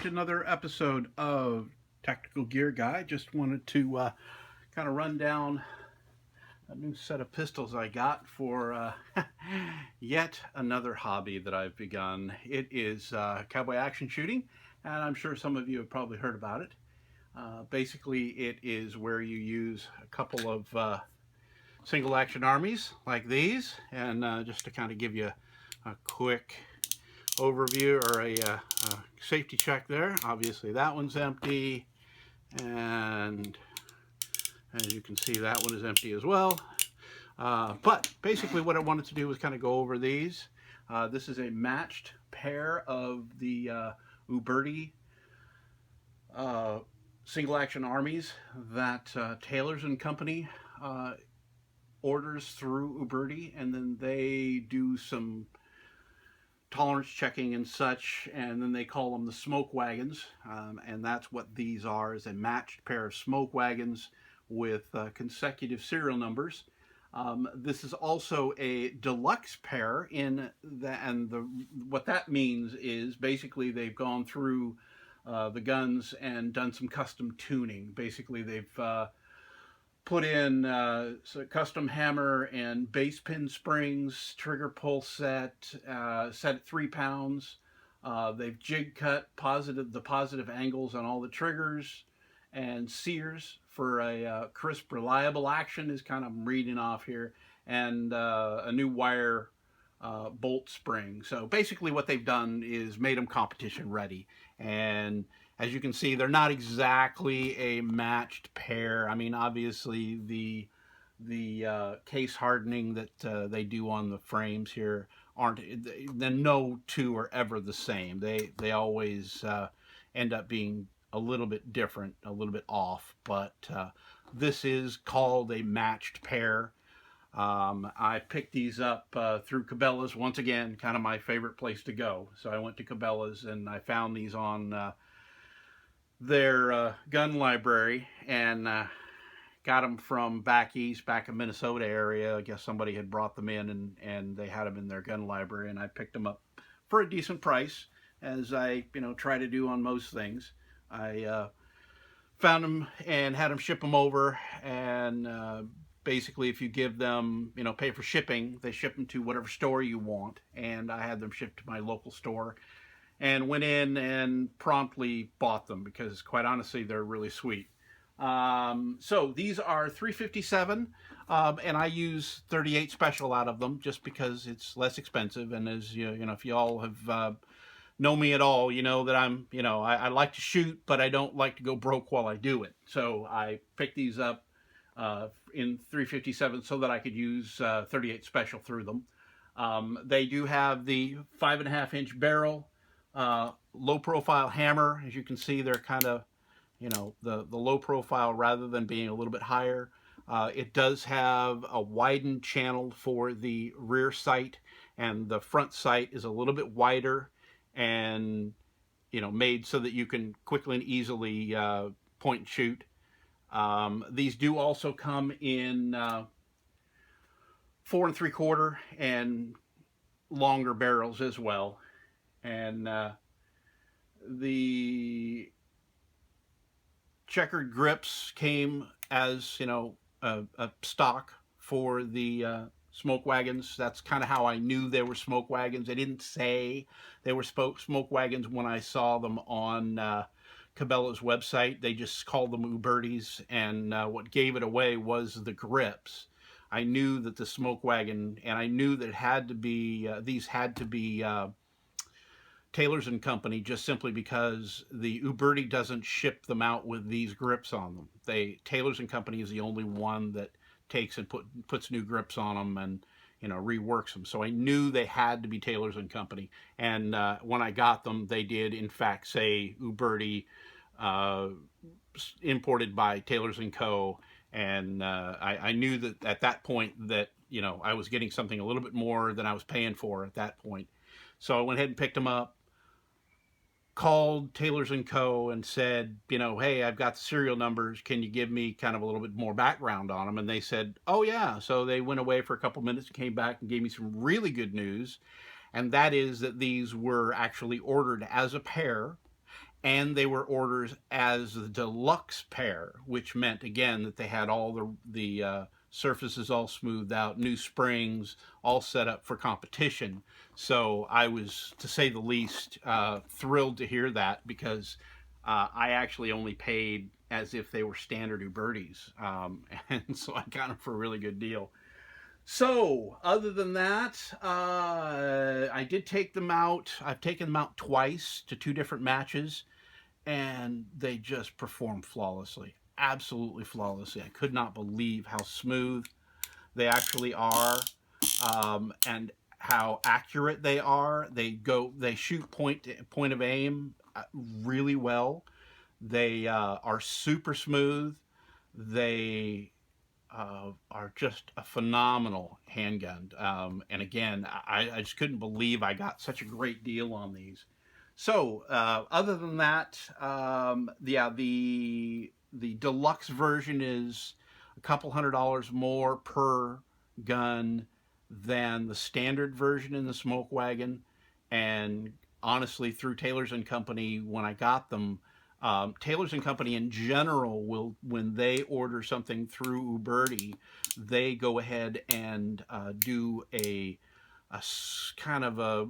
to another episode of Tactical Gear Guy. Just wanted to kind of run down a new set of pistols I got for yet another hobby that I've begun. It is cowboy action shooting, and I'm sure some of you have probably heard about it. Basically, it is where you use a couple of single action armies like these, and just to kind of give you a quick overview or a safety check there. Obviously that one's empty, and as you can see that one is empty as well. But basically what I wanted to do was kind of go over these. This is a matched pair of the Uberti single action armies that Taylor's and Company orders through Uberti, and then they do some tolerance checking and such, and then they call them the smoke wagons, and that's what these are, is a matched pair of smoke wagons with consecutive serial numbers. This is also a deluxe pair what that means is basically they've gone through the guns and done some custom tuning. Basically they've put in custom hammer and base pin springs, trigger pull set at 3 pounds. They've jig cut the positive angles on all the triggers, and sears for a crisp, reliable action is kind of reading off here, and a new wire bolt spring. So basically what they've done is made them competition ready, and as you can see, they're not exactly a matched pair. I mean, obviously the case hardening that they do on the frames here then no two are ever the same. They always end up being a little bit different, a little bit off, but this is called a matched pair. I picked these up through Cabela's, once again, kind of my favorite place to go. So I went to Cabela's and I found these on their gun library, and got them from back east, back in Minnesota area. I guess somebody had brought them in, and they had them in their gun library, and I picked them up for a decent price, as I try to do on most things. I found them and had them ship them over, and basically if you give them, pay for shipping, they ship them to whatever store you want, and I had them shipped to my local store and went in and promptly bought them because, quite honestly, they're really sweet. So these are 357, and I use 38 special out of them just because it's less expensive. And as if you all have know me at all, you know that I like to shoot, but I don't like to go broke while I do it. So I picked these up in 357 so that I could use 38 special through them. They do have the 5.5-inch barrel. Low profile hammer. As you can see, they're kind of, the low profile rather than being a little bit higher. It does have a widened channel for the rear sight, and the front sight is a little bit wider and, made so that you can quickly and easily point and shoot. These do also come in 4 3/4 and longer barrels as well. And the checkered grips came as a stock for the smoke wagons. That's kind of how I knew they were smoke wagons. They didn't say they were smoke wagons when I saw them on Cabela's website. They just called them Ubertis, and what gave it away was the grips. I knew that the smoke wagon, and I knew that it had to be these had to be Taylor's and Company, just simply because the Uberti doesn't ship them out with these grips on them. Taylor's and Company is the only one that takes and puts new grips on them and reworks them. So I knew they had to be Taylor's and Company. And when I got them, they did in fact say Uberti, imported by Taylor's and Co. And I knew that at that point that I was getting something a little bit more than I was paying for at that point. So I went ahead and picked them up, called Taylor's & Co. and said, hey, I've got the serial numbers. Can you give me kind of a little bit more background on them? And they said, oh, yeah. So they went away for a couple minutes and came back and gave me some really good news. And that is that these were actually ordered as a pair and they were orders as the deluxe pair, which meant again that they had all the surfaces all smoothed out, new springs, all set up for competition. So I was, to say the least, thrilled to hear that, because I actually only paid as if they were standard Ubertis, and so I got them for a really good deal. So, other than that, I did take them out. I've taken them out twice to 2 different matches, and they just performed flawlessly. Absolutely flawlessly. I could not believe how smooth they actually are, and how accurate they are. They shoot point of aim really well. They are super smooth. They are just a phenomenal handgun. And again, I just couldn't believe I got such a great deal on these. So other than that, yeah, the deluxe version is a couple $100 more per gun than the standard version in the Smoke Wagon. And honestly, through Taylor's and Company, when I got them, Taylor's and Company in general will, when they order something through Uberti, they go ahead and do a kind of a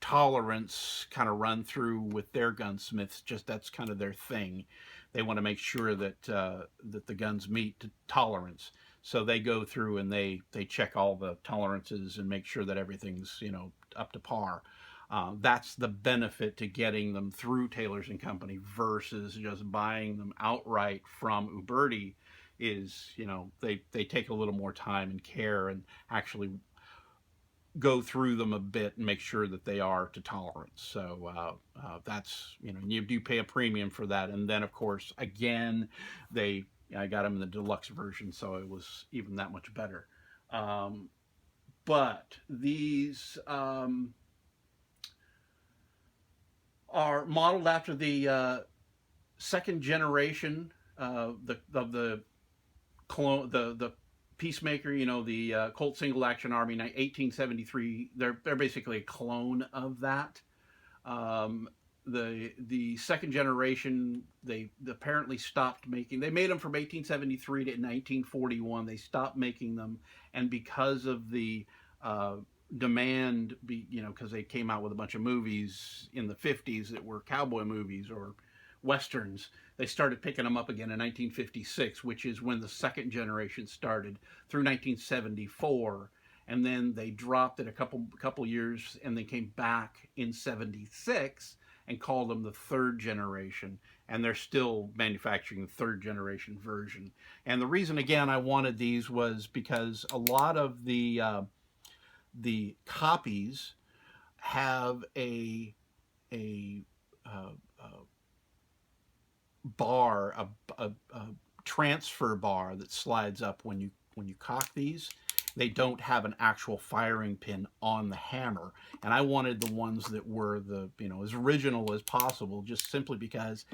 tolerance kind of run through with their gunsmiths. Just that's kind of their thing. They want to make sure that that the guns meet tolerance. So they go through and they check all the tolerances and make sure that everything's, you know, up to par. That's the benefit to getting them through Taylor's and Company versus just buying them outright from Uberti. Is, you know, they take a little more time and care and actually go through them a bit and make sure that they are to tolerance. So that's, you know, you do pay a premium for that. And then of course, again, I got them in the deluxe version, so it was even that much better. But these are modeled after the second generation of the clone, the Peacemaker, you know, the Colt Single Action Army 1873. They're basically a clone of that. The second generation, they apparently stopped making. They made them from 1873 to 1941. They stopped making them, and because of the demand, you know, because they came out with a bunch of movies in the 50s that were cowboy movies or westerns, they started picking them up again in 1956, which is when the second generation started, through 1974, and then they dropped it a couple years, and they came back in 76 and called them the third generation, and they're still manufacturing the third generation version. And the reason, again, I wanted these was because a lot of the copies have a bar, a transfer bar that slides up when you cock these. They don't have an actual firing pin on the hammer, and I wanted the ones that were the, you know, as original as possible, just simply because,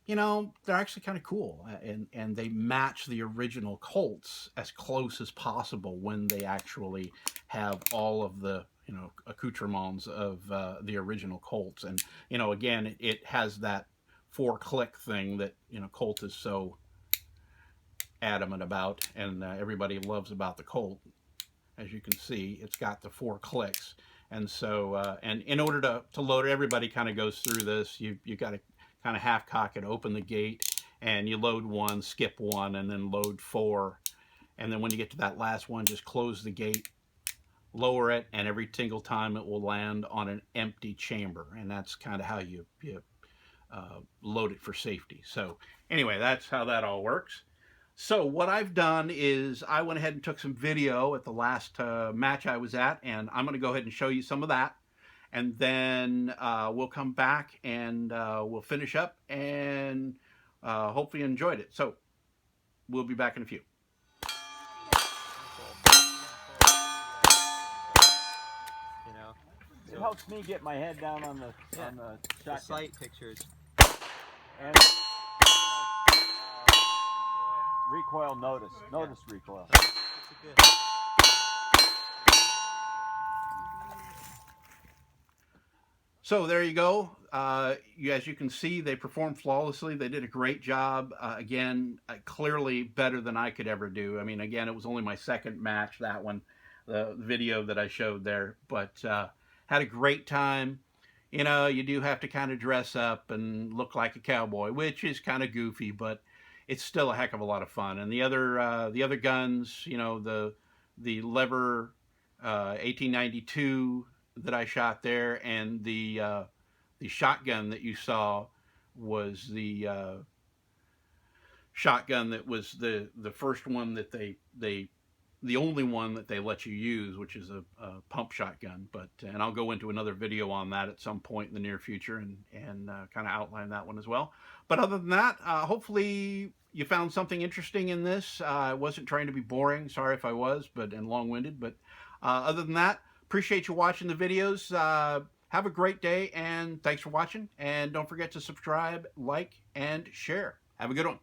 you know, they're actually kind of cool, and they match the original Colts as close as possible when they actually have all of the, you know, accoutrements of the original Colts. And, you know, again, it has that 4-click thing that, you know, Colt is so adamant about, and everybody loves about the Colt. As you can see, it's got the 4 clicks, and so and in order to load it, everybody kind of goes through this. You got to kind of half cock it, open the gate, and you load 1, skip 1, and then load 4, and then when you get to that last one, just close the gate, lower it, and every single time it will land on an empty chamber, and that's kind of how you load it for safety. So anyway, that's how that all works. So what I've done is I went ahead and took some video at the last match I was at, and I'm going to go ahead and show you some of that, and then we'll come back and we'll finish up, and hopefully you enjoyed it. So we'll be back in a few. You know, it helps me get my head down on the shot sight pictures. And recoil notice. Notice recoil. So there you go. as you can see, they performed flawlessly. They did a great job. Again, clearly better than I could ever do. I mean, again, it was only my second match, that one, the video that I showed there. But had a great time. You know, you do have to kind of dress up and look like a cowboy, which is kind of goofy, but it's still a heck of a lot of fun. And the other guns, you know, the lever 1892 that I shot there, and the shotgun that you saw was the shotgun that was the first one that the only one that they let you use, which is a pump shotgun. But and I'll go into another video on that at some point in the near future and kind of outline that one as well. But other than that, hopefully you found something interesting in this. I wasn't trying to be boring. Sorry if I was, and long-winded. But other than that, appreciate you watching the videos. Have a great day, and thanks for watching. And don't forget to subscribe, like, and share. Have a good one.